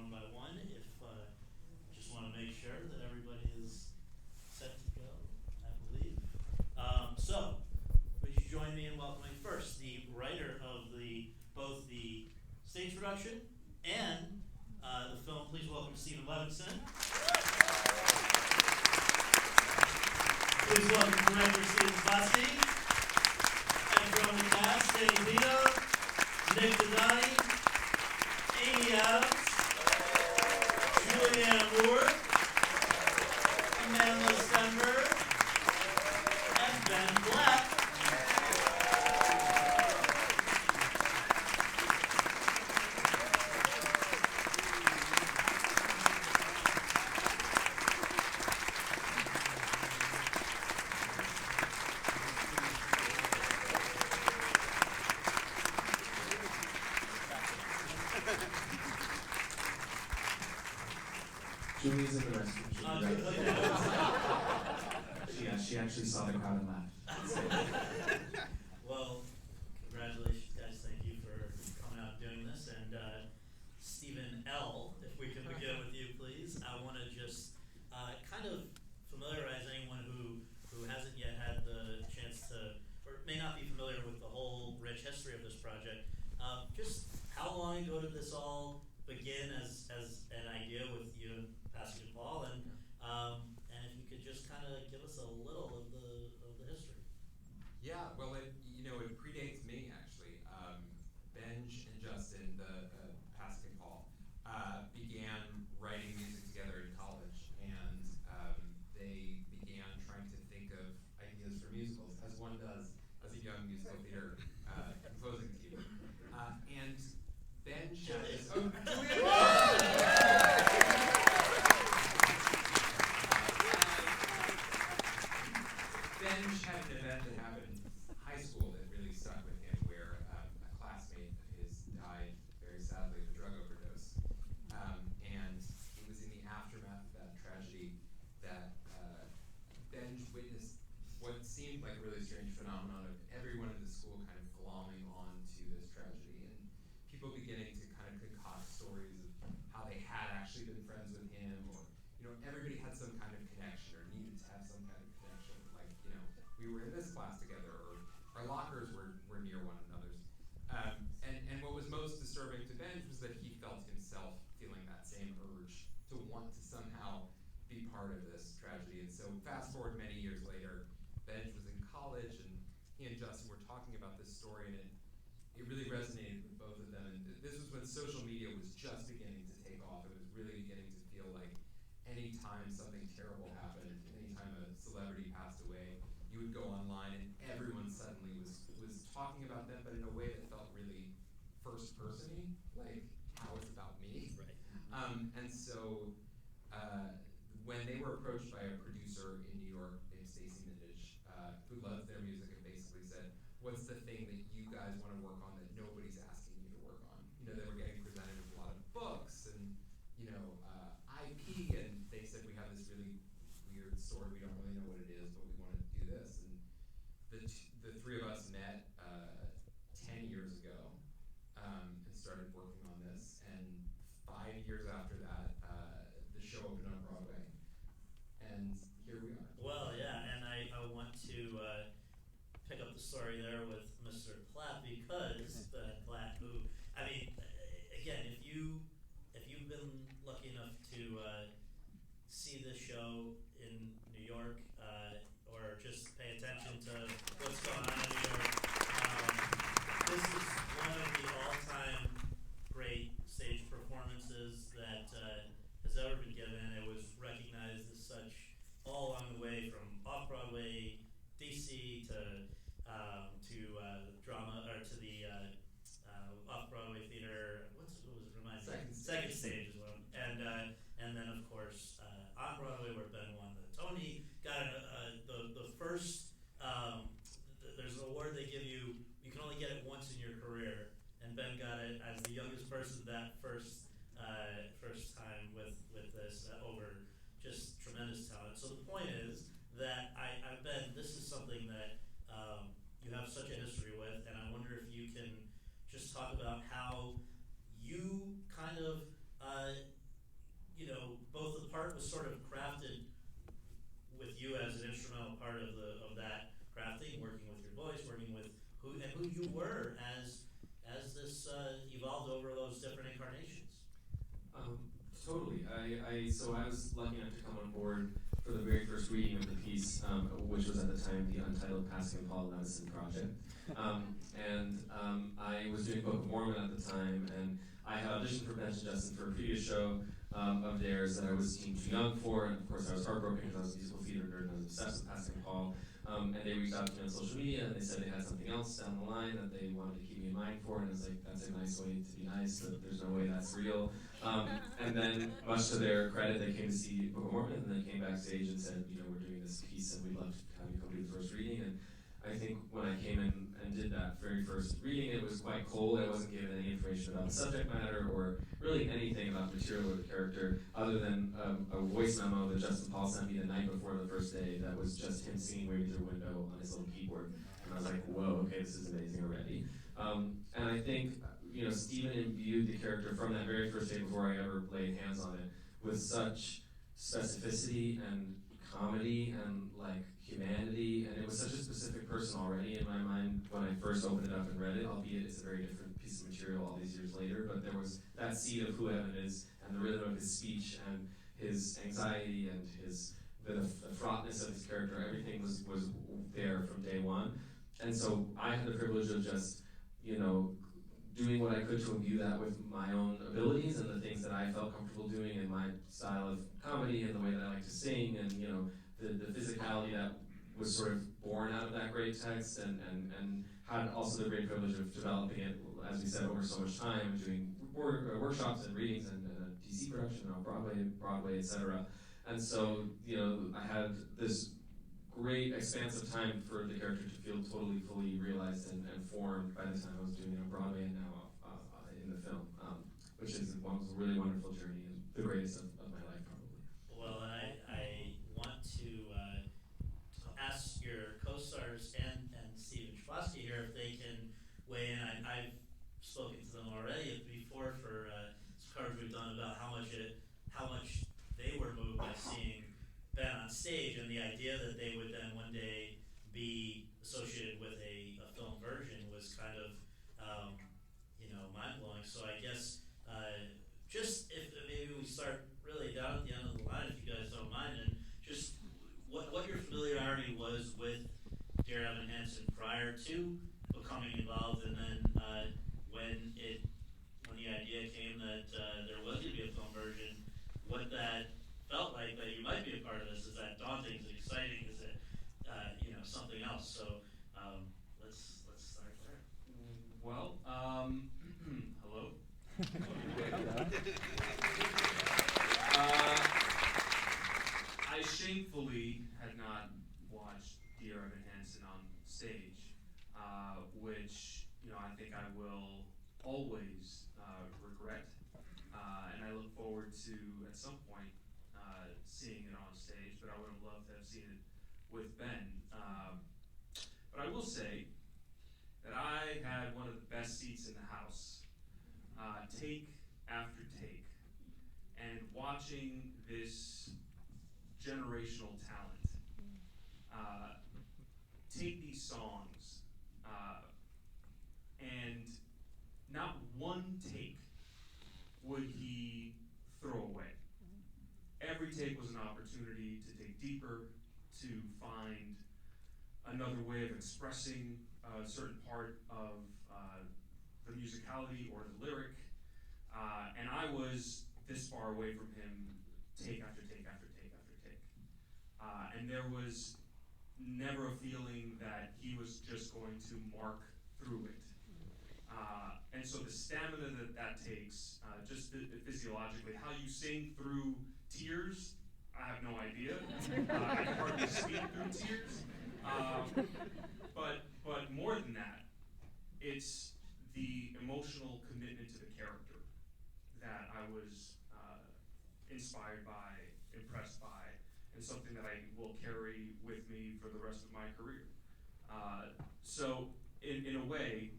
one by one. If just want to make sure that everybody is set to go, I believe. So, would you join me in welcoming first the writer of both the stage production and the film? Please welcome Steven Levenson. Please welcome director Stephen Chbosky. And from the cast, Pino, Dodani, Amy Adams, Julianne Moore, Amandla Stenberg, and Ben Platt. Julie's in the restroom. She actually saw the crowd and laughed. Well, congratulations, guys. Thank you for coming out and doing this. And Stephen L., if we could begin with you, please. I want to just kind of familiarize anyone who hasn't yet had the chance to, or may not be familiar with the whole rich history of this project. Just how long ago did this all begin as an idea with you and Pastor Paul, and if you could just kind of give us a little of the history. Yeah, well, it predates me actually. Benj and Justin, the Pastor Paul, began writing music together in college, and they began trying to think of ideas for musicals, as one does as a young musical theater composing team. And Benj had this. Benj had an event that happened in high school that really stuck with him, where a classmate of his died very sadly of a drug overdose. And it was in the aftermath of that tragedy that Benj witnessed what seemed like a really strange phenomenon of everyone in the school kind of glomming onto this tragedy, and people beginning to kind of concoct stories of how they had actually been friends with him, or everybody had some kind of connection or needed to have some kind of connection. Like, we were in this class together, or our lockers were near one another's. And what was most disturbing to Benj was that he felt himself feeling that same urge to want to somehow be part of this tragedy. And so fast forward many years later, Benj was in college, and he and Justin were talking about this story, and it really resonated with both of them. And this was when social media was just beginning to take off. It was really beginning to feel like anytime something terrible happened, anytime a celebrity passed away, you would go online and everyone suddenly was talking about them, but in a way that felt really first-person-y, like how it's about me. Right. And so when they were approached by a producer in New York named Stacey Mindich, who loved their music and basically said, "What's the thing that you guys want to work on that nobody's asking you to work on?" They were getting presented with a lot of books and IP, and they said, "We have this really weird story. We don't really know what it is, but we want to do this." And the three of us met 10 years ago and started working on this. And 5 years after that, the show opened on Broadway, and here we are. Well, yeah, and I want to pick up the story there with Mr. Platt, because Platt, who, I mean, again, if you've been lucky enough to see this show in New York, or just pay attention to what's going on in New York, this is one of the all-time great stage performances that has ever been given. It was recognized as such all along the way, from off-Broadway, DC, to drama, or to the off-Broadway theater. What was it? Remind me. Second Stage is one. And then of course on Broadway, where Ben won the Tony, got the first. There's an award they give you. You can only get it once in your career, and Ben got it as the youngest person that first time with this, over just tremendous talent. So the point is that Ben, this is something that you have such a history with, and I wonder if you can just talk about how you kind of you were as this evolved over those different incarnations. Totally. So I was lucky enough to come on board for the very first reading of the piece, which was at the time the Untitled Passing of Paul Levenson project. I was doing Book of Mormon at the time, and I had auditioned for Bench and Justin for a previous show of theirs that I was deemed too young for, and of course I was heartbroken because I was a musical theater nerd and I was obsessed with Passing of Paul. And they reached out to me on social media and they said they had something else down the line that they wanted to keep me in mind for, and I was like, that's a nice way to be nice, but there's no way that's real. And then, much to their credit, they came to see Book of Mormon, and then came backstage and said, we're doing this piece, and we'd love to have you come do the first reading. And I think when I came in and did that very first reading, it was quite cold. I wasn't given any information about the subject matter or really anything about the material or the character, other than a voice memo that Justin Paul sent me the night before the first day that was just him singing Waving Through a Window on his little keyboard. And I was like, whoa, okay, this is amazing already. And I think, Steven imbued the character from that very first day before I ever laid hands on it with such specificity and comedy and humanity, and it was such a specific person already in my mind when I first opened it up and read it, albeit it's a very different piece of material all these years later, but there was that seed of who Evan is and the rhythm of his speech and his anxiety and the fraughtness of his character. Everything was there from day one. And so I had the privilege of just, doing what I could to imbue that with my own abilities and the things that I felt comfortable doing and my style of comedy and the way that I like to sing and, the physicality that was sort of born out of that great text and had also the great privilege of developing it, as we said, over so much time and doing workshops and readings and a DC production on Broadway, etc. And so, I had this great expanse of time for the character to feel totally, fully realized and formed by the time I was doing it on Broadway and now in the film, which was a really wonderful journey and the greatest of my life, probably. Well, I want to ask your co-stars and Stephen Chbosky here if they can weigh in. I've spoken to them already before for some cards we've done about how much they were moved by seeing Ben on stage, and the idea that they would then one day be associated with a film version was kind of mind-blowing. So I guess just if maybe we start really down at the end of the line, if you guys don't mind, and just what your familiarity was with Dear Evan Hansen prior to becoming involved, and then when the idea came that there was going to be a film version, what that felt like that you might be a part of this. Is that daunting? Is it exciting? Is it something else? So let's start there. Well, hello. I shamefully had not watched Dear Evan Hansen on stage, which I think I will always regret, and I look forward to at some point seeing it on stage. But I would have loved to have seen it with Ben. But I will say that I had one of the best seats in the house, take after take, and watching this generational talent take these songs and not one take would he throw away. Every take was an opportunity to dig deeper, to find another way of expressing a certain part of the musicality or the lyric, and I was this far away from him take after take after take after take. And there was never a feeling that he was just going to mark through it. And so the stamina that takes, just physiologically, how you sing through tears, I have no idea. I can hardly speak through tears. But more than that, it's the emotional commitment to the character that I was inspired by, impressed by, and something that I will carry with me for the rest of my career. So in a way,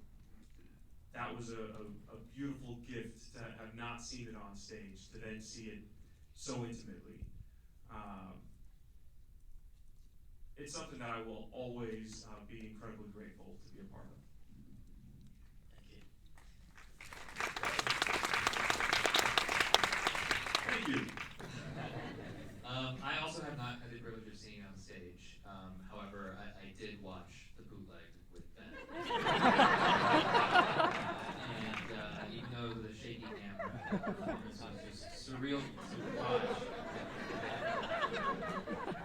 that was a beautiful gift to have not seen it on stage, to then see it so intimately. It's something that I will always be incredibly grateful to be a part of. However, I did watch the bootleg with Ben. And even though the shaky camera performance was just surreal to watch.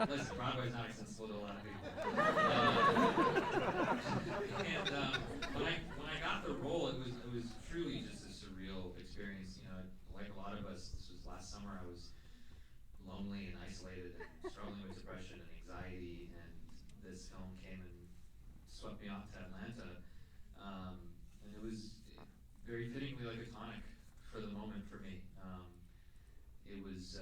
Listen, Broadway's not accessible to a lot of people. And when I got the role, it was truly just a surreal experience. You know, like a lot of us, this was last summer. I was lonely and isolated and struggling with depression and anxiety, and this film came and swept me off to Atlanta. And it was very fittingly like a tonic for the moment for me. It was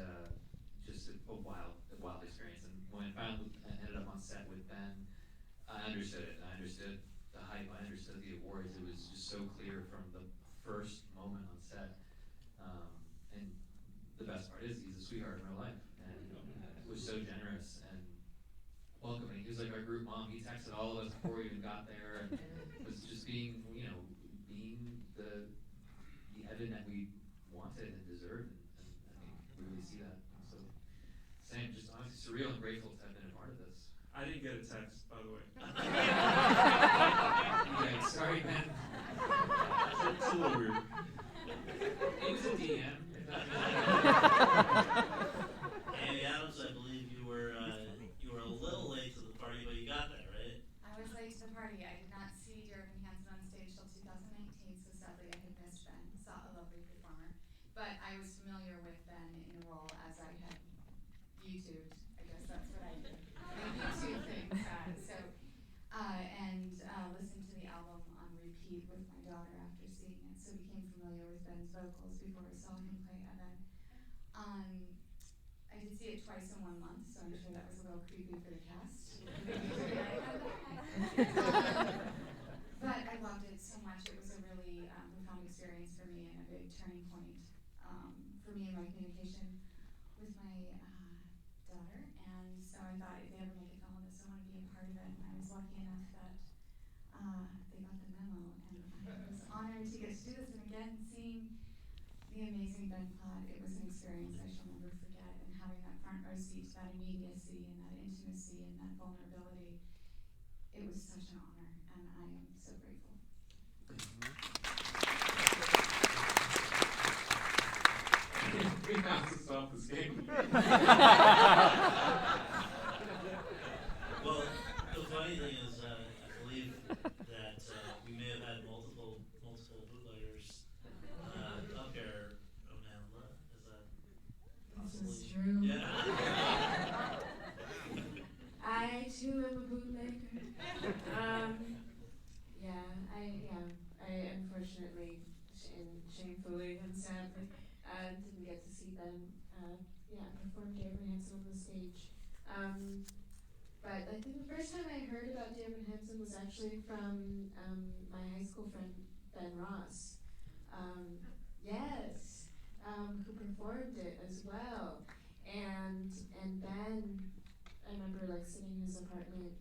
just a wild experience. And when I finally ended up on set with Ben, I understood it. I understood the hype. I understood the awards. It was just so clear from the first moment on set. And the best part is he's a sweetheart in real life, and was so generous and welcoming. He was like our group mom. He texted all of us before we even got there, and was just being the Evan that we wanted and deserved, and I think we really see that. So, same, just honestly surreal and grateful to have been a part of this. I didn't get a text, by the way. Yeah, sorry, Ben. It's a little weird. It was a DM. Amy Adams, I believe you were a little late to the party, but you got there, right? I was late to the party. I did not see Dear Evan Hansen on stage till 2019, so sadly I had missed Ben. Saw a lovely performer. But I was familiar with Ben in a role as I had YouTubed. I guess that's what I did. YouTube things. Listened to the album on repeat with my daughter after seeing it, so became familiar with Ben's vocals before I saw him play Evan. I did see it twice in 1 month, so I'm sure that was a little creepy for the cast. But I loved it so much. It was a really profound experience for me and a big turning point for me in my communication with my daughter. And so I thought, if they ever make a film of this, I want to be a part of it. And I was lucky enough that they got the memo, and I was honored to get to do this. And again, seeing the amazing Ben Platt, it was an experience I shall never forget. And having that front row seat to that immediacy and that intimacy and that vulnerability, it was such an honor, and I am so grateful. We have to stop this game. Well, the funny thing is, I believe that we may have had multiple bootleggers up here. Amandla, is that possibly? This is true. Yeah. I too am a bootlegger. I unfortunately, shamefully and sadly, didn't get to see them perform Dear Evan Hansen on the stage. But I think the first time I heard about Dear Evan Hansen was actually from my high school friend Ben Ross. Who performed it as well. And Ben, I remember sitting in his apartment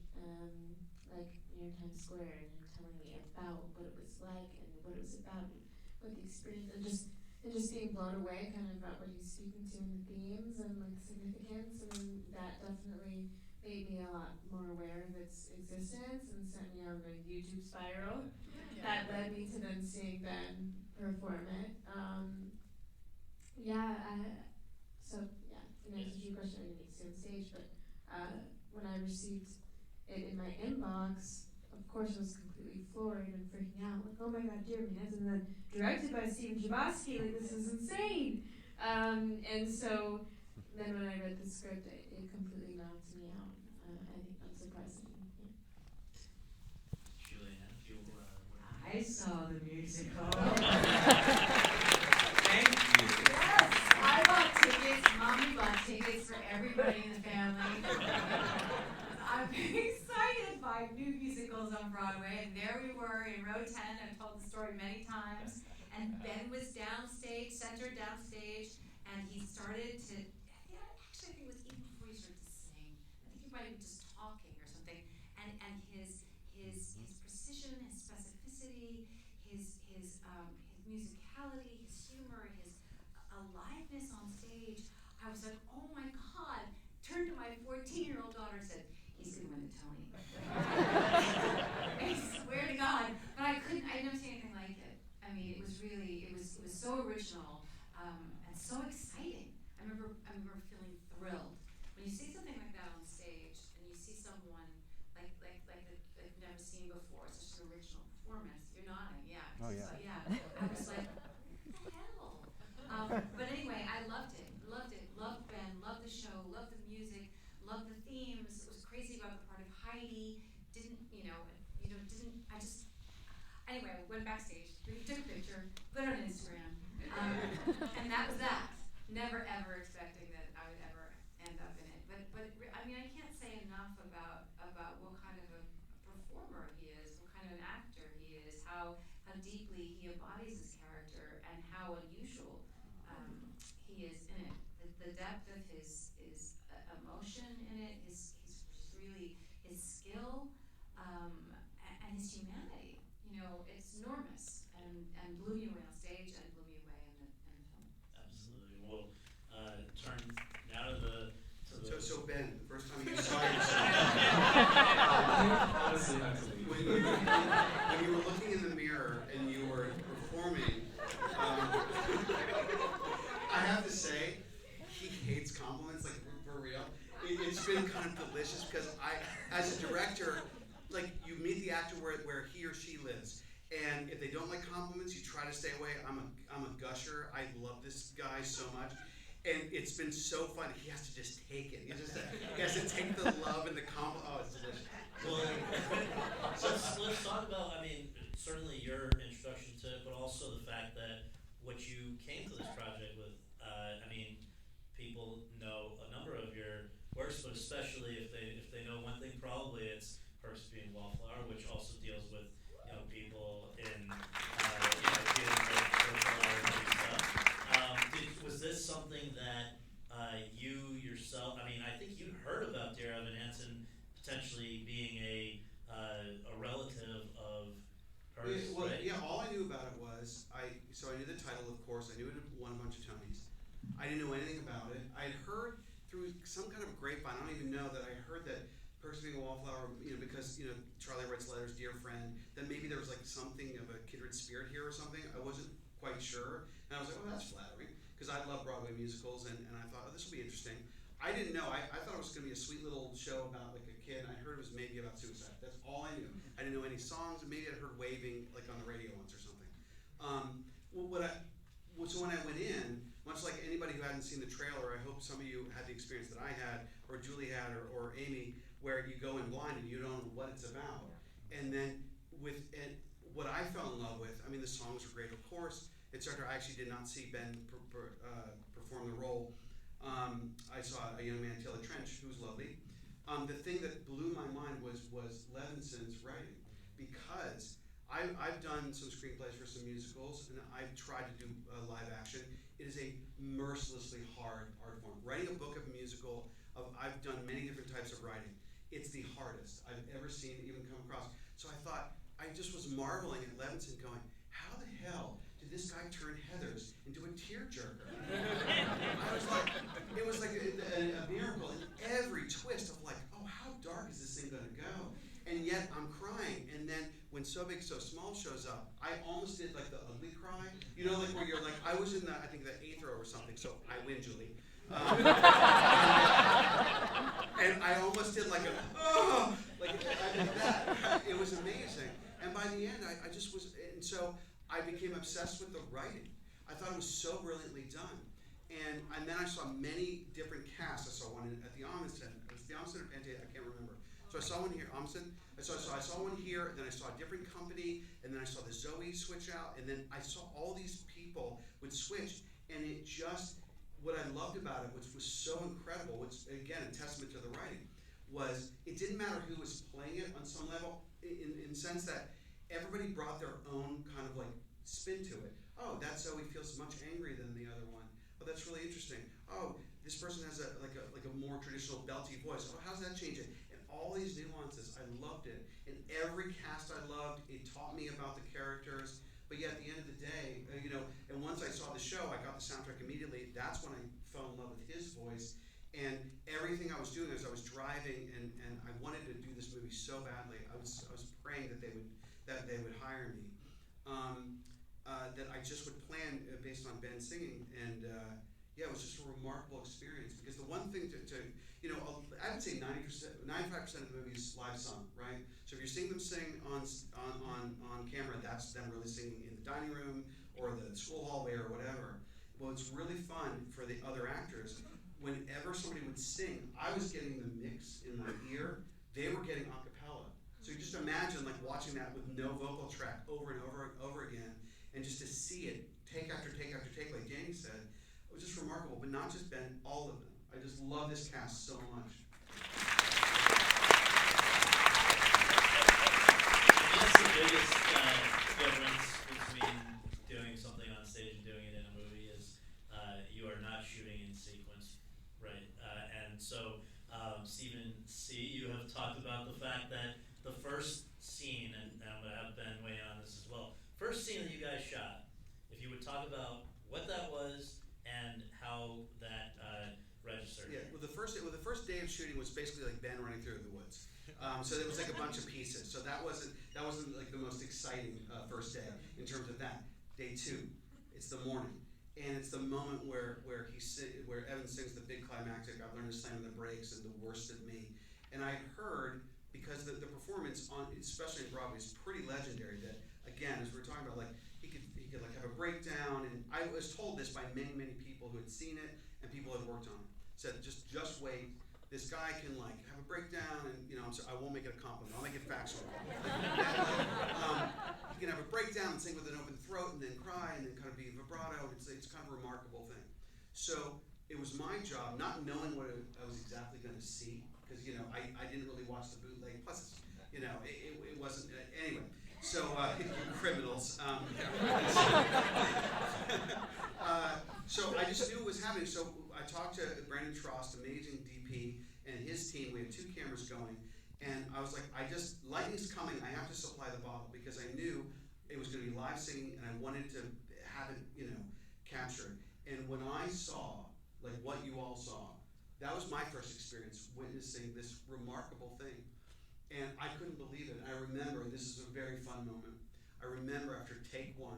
near Times Square, and him telling me about what it was like and what it was about and what the experience, and just being blown away kind of about what he's speaking to in the themes and significance. I mean, that definitely made me a lot more aware of its existence and sent me on the YouTube spiral that led me to then seeing Ben perform it. In answer to your question, I didn't get to see on stage, but when I received it in my inbox, of course I was completely floored and freaking out, oh my god, Dear Evan Hansen, and then directed by Stephen Chbosky, this is insane. And so then when I read the script, it completely knocked me out. I think unsurprisingly. Yeah. Julianne, if you I saw the musical. Thank you. Yes, I bought tickets. Mommy bought tickets for everybody in the family. I'm very excited by new musicals on Broadway, and there we were in row 10. I've told the story many times. And Ben was centered downstage, and he started to, actually I think it was even before he started to sing. I think he might have been just talking or something. And his precision, his specificity, his musicality, his humor, his aliveness on stage, I was like, oh my god. Turned to my 14-year-old daughter and said, he's going to win family. I swear to God, but I'd never seen anything like it. I mean, it was so original, and so exciting. I remember feeling thrilled. When you see something like that on stage, and you see someone like you've never seen before, such an original performance, you're nodding, yeah. Oh, yeah. So, yeah. I was like, what the hell? But anyway, I loved it. Loved Ben, loved the show, loved the music, loved the themes. Was crazy about the part of Heidi. Anyway, we went backstage, we took a picture, put it on Instagram, and that was that. Never ever expecting that I would ever end up in it. But I mean, I can't say enough about what kind of a performer he is, what kind of an actor he is, how deeply he embodies his character, and how unusual he is in it. The depth of his emotion in it, his skill, and his humanity. It's enormous, and blew me away on stage, and blew me away in the film. Absolutely. Well, turn now to the. So Ben, the first time you saw yourself, Honestly, I have to leave. when you were looking in the mirror and you were performing, I have to say, he hates compliments, like for real. It's been kind of delicious because as a director, like you meet the actor where he or she lives, and if they don't like compliments, you try to stay away. I'm a gusher. I love this guy so much, and it's been so fun. He has to just take it. He has to take the love and the compliment. Oh, it's delicious. Well, let's talk about. I mean, certainly your introduction to it, but also the fact that what you came to this project with. I mean, people know a number of your works, but especially if they know one thing, probably it's first being Wallflower, which also deals with young people in dealing with social stuff. Was this something that you yourself? I mean, I think you heard about Dear Evan Hansen potentially being a relative of hers, Well, right? yeah. All I knew about it was I knew the title, of course. I knew it had won a bunch of Tonys. I didn't know anything about it. I had heard through some kind of grapevine. I don't even know that I heard that. Person being a Wallflower, because Charlie writes letters, dear friend, that maybe there was like something of a kindred spirit here or something. I wasn't quite sure, and I was like, oh, that's flattering, because I love Broadway musicals, and I thought, oh, this will be interesting. I didn't know. I thought it was going to be a sweet little show about like a kid. I heard it was maybe about suicide. That's all I knew. I didn't know any songs, and maybe I'd heard waving like on the radio once or something. So when I went in, much like anybody who hadn't seen the trailer, I hope some of you had the experience that I had, or Julie had, or Amy, where you go in blind and you don't know what it's about. And then what I fell in love with, I mean, the songs were great, of course. Etc. I actually did not see Ben perform the role. I saw a young man, Taylor Trench, who was lovely. The thing that blew my mind was Levenson's writing, because I've done some screenplays for some musicals, and I've tried to do live action. It is a mercilessly hard art form. Writing a book of a musical, I've done many different types of writing. It's the hardest I've ever seen even come across. So I thought, I just was marveling at Levenson going, how the hell did this guy turn Heathers into a tearjerker? It was like a miracle. And every twist of like, oh, how dark is this thing gonna go? And yet I'm crying. And then when So Big So Small shows up, I almost did like the ugly cry. Like where you're like, I was in the 8th row or something, so I win, Julie. And I almost did like I did that. It was amazing. And by the end, I just was, and so I became obsessed with the writing. I thought it was so brilliantly done. And then I saw many different casts. I saw one at the Amundsen. It was the Amundsen or Pantay, I can't remember. So I saw one here, Amundsen. I saw one here, and then I saw a different company, and then I saw the Zoe switch out, and then I saw all these people would switch, and it just, what I loved about it, which was so incredible, which again, a testament to the writing, was it didn't matter who was playing it on some level, in the sense that everybody brought their own kind of like spin to it. Oh, that Zoe feels much angrier than the other one. Oh, that's really interesting. Oh, this person has a more traditional belty voice. Oh, how's that changing? And all these nuances, I loved it. And every cast I loved, it taught me about the characters. But yet at the end of the day, and once I saw the show, I got the soundtrack immediately. That's when I fell in love with his voice. And everything I was doing is I was driving and I wanted to do this movie so badly. I was praying that they would hire me. That I just would plan based on Ben singing, and yeah, it was just a remarkable experience. Because the one thing to I would say 95% of the movie is live sung, right? So if you're seeing them sing on camera, that's them really singing in the dining room or the school hallway or whatever. Well, it's really fun for the other actors. Whenever somebody would sing, I was getting the mix in my ear. They were getting a cappella. So you just imagine like watching that with no vocal track over and over again, and just to see it take after take after take, like Danny said, it was just remarkable. But not just Ben, all of them. I just love this cast so much. That's the biggest difference between doing something on stage and doing it in a movie is you are not shooting in sequence, right? And so, Stephen C., you have talked about the fact that the first scene, and I'm going to have Ben weigh in on this as well, first scene that you guys shot, if you would talk about what that was and how that registered. Yeah, well, the first day of shooting was basically like Ben running through the woods. So there was like a bunch of pieces. So that wasn't like the most exciting first day in terms of that. Day 2, it's the morning, and it's the moment where Evan sings the big climactic "I've learned to slam on the brakes" and "The Worst of Me," and I heard, because the performance on, especially in Broadway, is pretty legendary. That again, as we were talking about, like he could like have a breakdown, and I was told this by many people who had seen it and people who had worked on it. Said just wait. This guy can like have a breakdown, and so I won't make it a compliment. I'll make it factual. He can have a breakdown and sing with an open throat, and then cry, and then kind of be vibrato. It's kind of a remarkable thing. So it was my job, not knowing what I was exactly going to see, because I didn't really watch the bootleg. Plus, it wasn't anyway. So criminals. So I just knew it was happening. So I talked to Brandon Trost, amazing DP, and his team. We had 2 cameras going, and I was like, lightning's coming. I have to supply the bottle, because I knew it was going to be live singing, and I wanted to have it, captured. And when I saw like what you all saw, that was my first experience witnessing this remarkable thing, and I couldn't believe it. I remember, this is a very fun moment. I remember after take 1.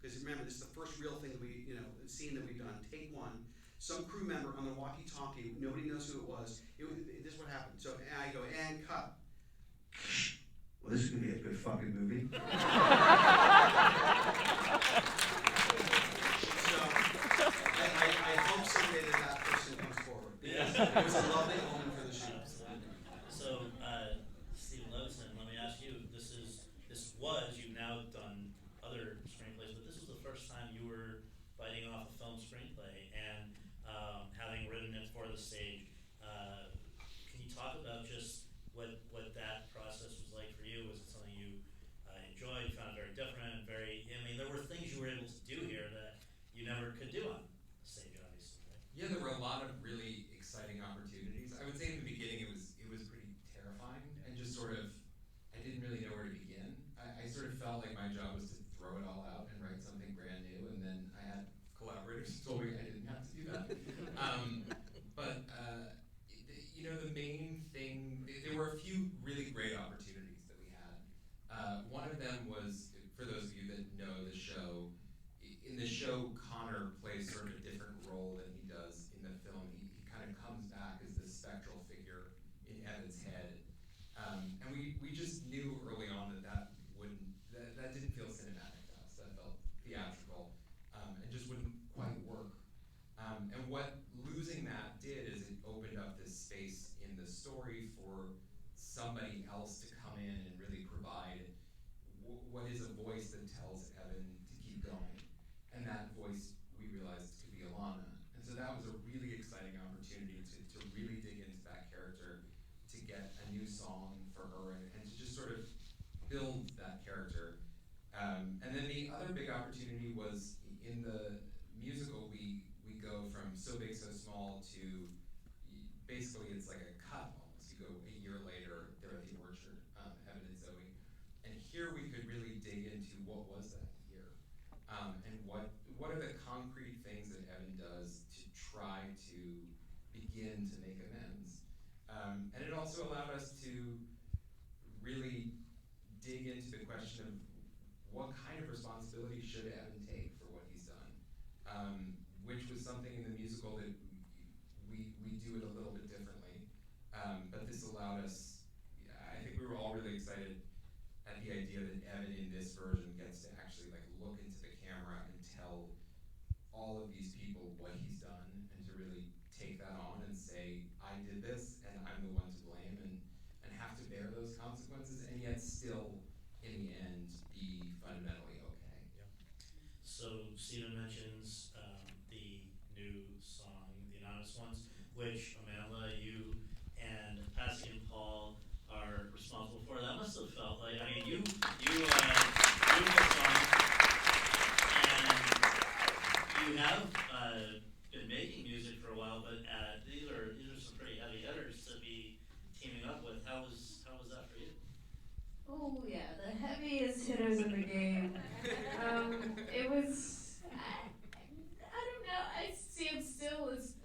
Because remember, this is the first real thing that we, scene that we've done. Take 1. Some crew member on the walkie-talkie, nobody knows who it was. This is what happened. So I go, and cut. Well, this is going to be a good fucking movie. So I hope someday that person comes forward. Yeah. It was a lovely moment for the shoot. So, Steven Levenson, let me ask you, you've now done other screenplays, but this was the first time you were biting off a film screenplay and having written it for the stage. Can you talk about just what that process was like for you? Was it something you enjoyed, found it very different, there were things you were able to do here that you never could do on stage, obviously, right? Yeah, there were a lot of really exciting opportunities. I would say in the beginning it was pretty terrifying, and just sort of, I didn't really know where to begin. I sort of felt like my job was to throw it all out and write something brand new, and then I had collaborators who told me I didn't have to do that. The main thing, there were a few really great opportunities that we had. One of them was, for those of you that know the show, in the show, Connor plays sort of a different role than he does in the film. He kind of comes back as this spectral figure in Evan's head. And we just knew early on that didn't feel cinematic to us. That felt theatrical, and just wouldn't quite work. And what losing that did is it opened up this space in the story for somebody else to come in and really provide what is a voice that tells Evan to keep going. And that voice, we realized, could be Alana. And so that was a really exciting opportunity to really dig into that character, to get a new song for her, and to just sort of build that character. And then the other big opportunity was in the musical, we go from So Big, So Small to basically it's like a cut almost. You go a year later, they're at the orchard, Evan and Zoe. And here we could really dig into what was that year, and what are the concrete things that Evan does to try to begin to make amends. question of what kind of responsibility should Evan take for what he's done, which was something in the musical that we do it a little bit differently, but this allowed us. I think we were all really excited at the idea that Evan in this version gets to actually like look into the camera and tell all of these people what he's done, and to really take that on and say, I did this and I'm the one to blame, and have to bear those consequences, and yet still in the end be fundamentally okay. So Stephen mentions the new song, The Anonymous Ones, which Amandla, you and Patsy and Paul are responsible for. That must have felt like, I mean, you wrote the song, and you have been making music for a while, but these are some pretty heavy hitters to be teaming up with. How was that for you? Oh yeah, the heaviest hitters in the game. It was, I don't know,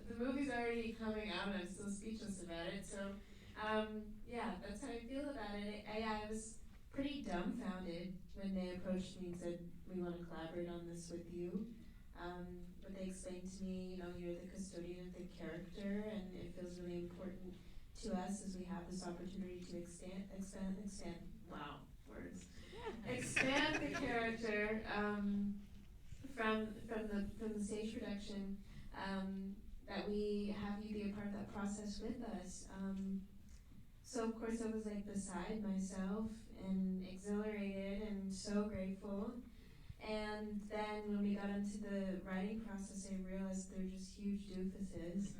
the movie's already coming out and I'm still speechless about it, so yeah, that's how I feel about it. I was pretty dumbfounded when they approached me and said, we want to collaborate on this with you. But they explained to me, you're the custodian of the character, and it feels really important to us as we have this opportunity to expand the character from the stage production, that we have you be a part of that process with us. So of course I was like beside myself and exhilarated and so grateful. And then when we got into the writing process, I realized they're just huge doofuses.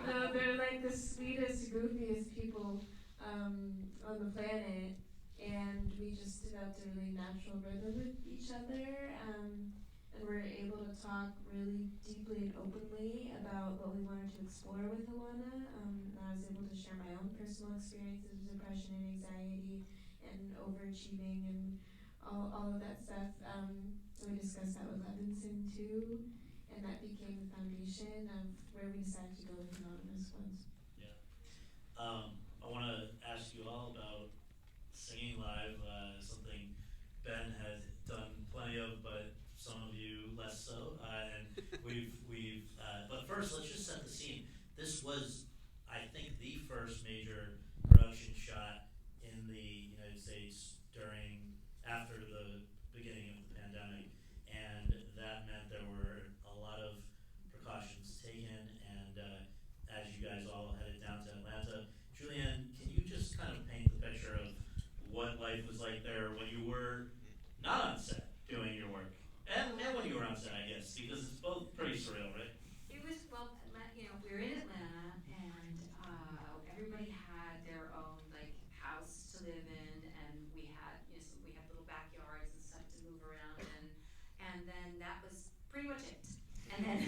No, they're like the sweetest, goofiest people on the planet, and we just developed a really natural rhythm with each other, and we're able to talk really deeply and openly about what we wanted to explore with Hawana. I was able to share my own personal experiences with depression and anxiety and overachieving and all of that stuff. So we discussed that with Levenson too, and that became the foundation of where we decided to go with Anonymous Ones. Yeah. I want to ask you all about singing live, something Ben had done plenty of, but some of you less so. And but first, let's just set the scene. This was, I think, the first major production shot in the United States after the beginning of the pandemic, and that meant there were a lot of precautions taken, and as you guys all headed down to Atlanta, Julianne, can you just kind of paint the picture of what life was like there when you were not on set doing your work, and when you were on set, I guess, because it's both pretty surreal, right? It was, well, we were in Atlanta, and everybody had their own house to live in, and we had little backyards and stuff to move around in, and then that was pretty much it. And then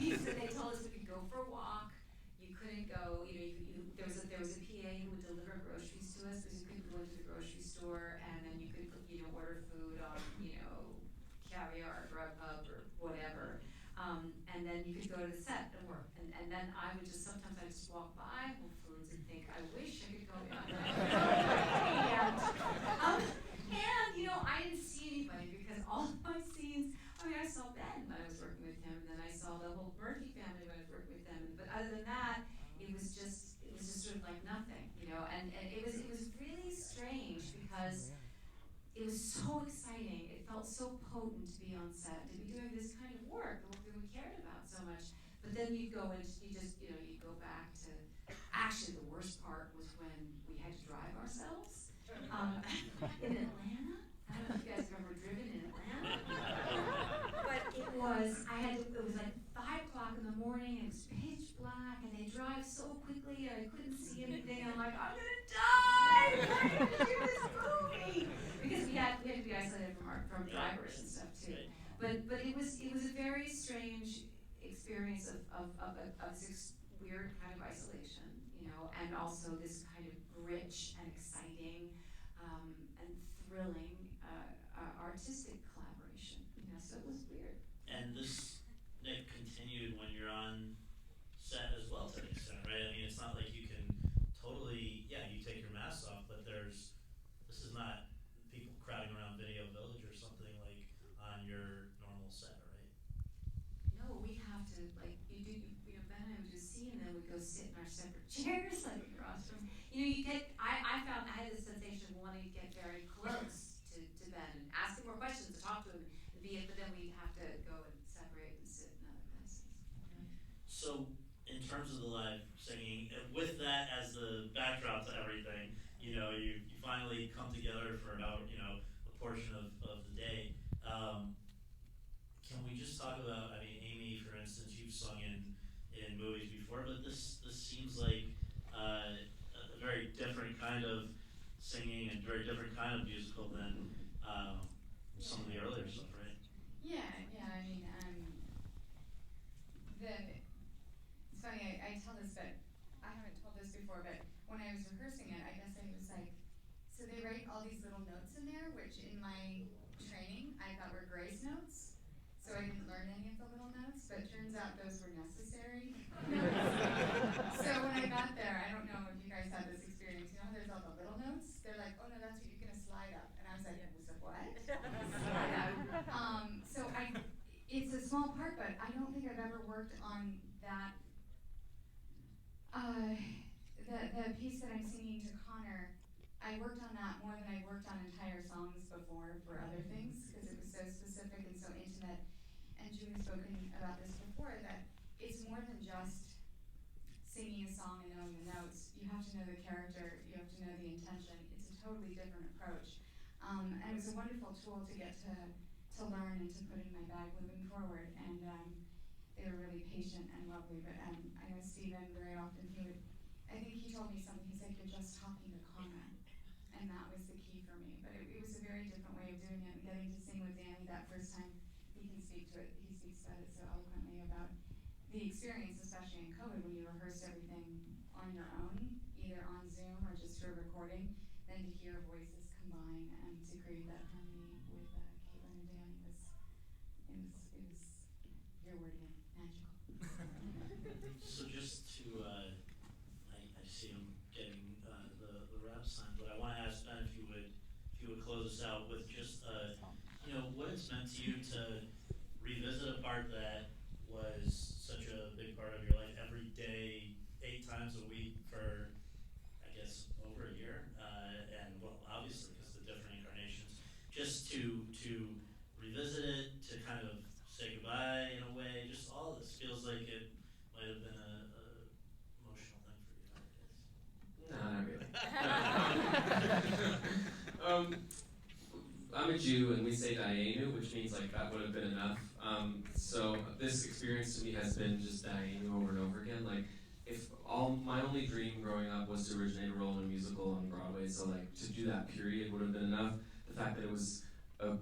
they told us we could go for a walk. You couldn't go, there was a PA who would deliver groceries to us, because you couldn't go into the grocery store, and then you could order food on Caviar, Grubhub, or whatever. And then you could go to the set and work. And then I would just walk by Whole Foods and think, I wish I could go in. And I didn't see anybody, because all of my scenes, I saw Ben when I was working with him, and then I saw the whole Murphy family when I was working with them. But other than that, it was just sort of like nothing, and it was really strange, because it was so exciting. It felt so potent to be on set, to be doing this kind of work, the work that we cared about so much. But then you'd go go back to, actually the worst part was when we had to drive ourselves in Atlanta. I don't know if you guys have ever driven in Atlanta, but it was like 5 o'clock in the morning, and it was pitch black, and they drive so quickly, and I couldn't see anything. I'm like, I'm gonna die! I'm gonna do this movie! Because we had to be isolated from drivers and stuff too. But it was a very strange experience of this weird kind of isolation, and also this kind of rich and exciting and thrilling artistic collaboration. So it was weird. And this, Nick, continued when you're on set as well, to an extent, right? I mean, it's not like you can totally, you take your mask off, but this is not chairs like across from. You get. I found I had this sensation of wanting to get very close to Ben and ask him more questions, to talk to him, and be it. But then we'd have to go and separate and sit in other places. So, in terms of the live singing, with that as the backdrop to everything, you finally come together for about, a portion of the day. Can we just talk about, Amy, for instance, you've sung in movies before, but this seems like a very different kind of singing and very different kind of musical than some of the earlier stuff, right? Yeah. It's funny, I tell this, but I haven't told this before, but when I was rehearsing it, I guess I was like, so they write all these little notes in there, which in my training I thought were grace notes, so I didn't learn any of the little notes, but it turns out those were necessary notes. So when I got there, I don't know if you guys had this experience, how there's all the little notes? They're like, oh no, that's what you're gonna slide up. And I was like, what? Slide up. It's a small part, but I don't think I've ever worked on that. The piece that I'm singing to Connor, I worked on that more than I worked on entire songs before for other things, because it was so specific and so intimate. And Julie's spoken about this before, that it's more than just singing a song and knowing the notes. You have to know the character, you have to know the intention. It's a totally different approach. And it was a wonderful tool to get to learn and to put in my bag moving forward. And they were really patient and lovely. But I know Steven, very often I think he told me something, he's like, you're just talking to Connor. And that was the key for me. But it was a very different way of doing it. And getting to sing with Danny that first time, he can speak to it. He speaks about it so eloquently, about the experience, especially in COVID, when you rehearsed everything on your own, either on Zoom or just for recording, then to hear voices combine and to create that harmony with Caitlin and Danny it was your word again, magical. So just to, I see him getting the rap sign, but I want to ask Ben if you would close us out with just what it's meant to you to revisit a part that was such a big part of your life every day, 8 times a week for, I guess, over a year, and well, obviously because of the different incarnations, just to revisit it, to kind of say goodbye in a way, just all of this feels like it might have been a emotional thing for you, I guess. No, not really. I'm a Jew, and we say Dayenu, which means like that would have been enough. So this experience to me has been just Dayenu over and over again. Like, if my only dream growing up was to originate a role in a musical on Broadway, so like to do that period would have been enough. The fact that it was a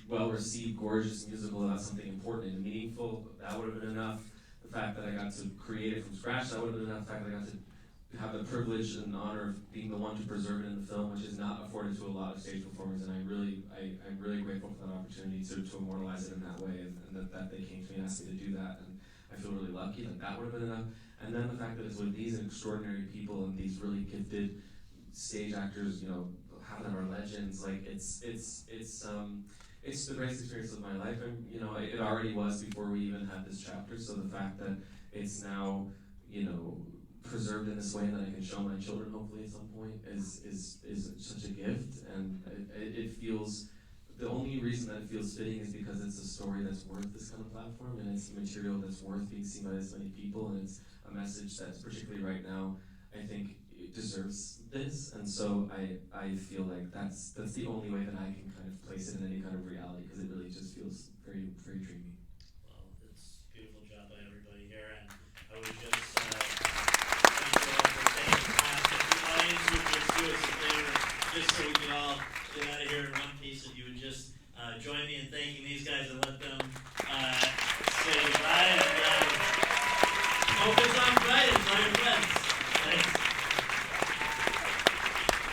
well-received, gorgeous musical about something important and meaningful, that would have been enough. The fact that I got to create it from scratch, that would have been enough. The fact that I got to have the privilege and honor of being the one to preserve it in the film, which is not afforded to a lot of stage performers, and I'm really grateful for that opportunity to immortalize it in that way, and that they came to me and asked me to do that, and I feel really lucky that would have been enough. And then the fact that it's with these extraordinary people and these really gifted stage actors, half of them are legends. Like it's the greatest experience of my life, and it already was before we even had this chapter. So the fact that it's now preserved in this way that I can show my children hopefully at some point is such a gift, and it feels, the only reason that it feels fitting is because it's a story that's worth this kind of platform, and it's material that's worth being seen by this many people, and it's a message that's particularly right now, I think it deserves this, and so I feel like that's the only way that I can kind of place it in any kind of reality, because it really just feels very, very dreamy. Well, it's a beautiful job by everybody here, and I would just thank you all for taking the time. If the audience would just do us a favor, just so we can all get out of here in one piece, if you would just join me in thanking these guys and let them say goodbye, and focus on Friday, tell your friends. Thanks.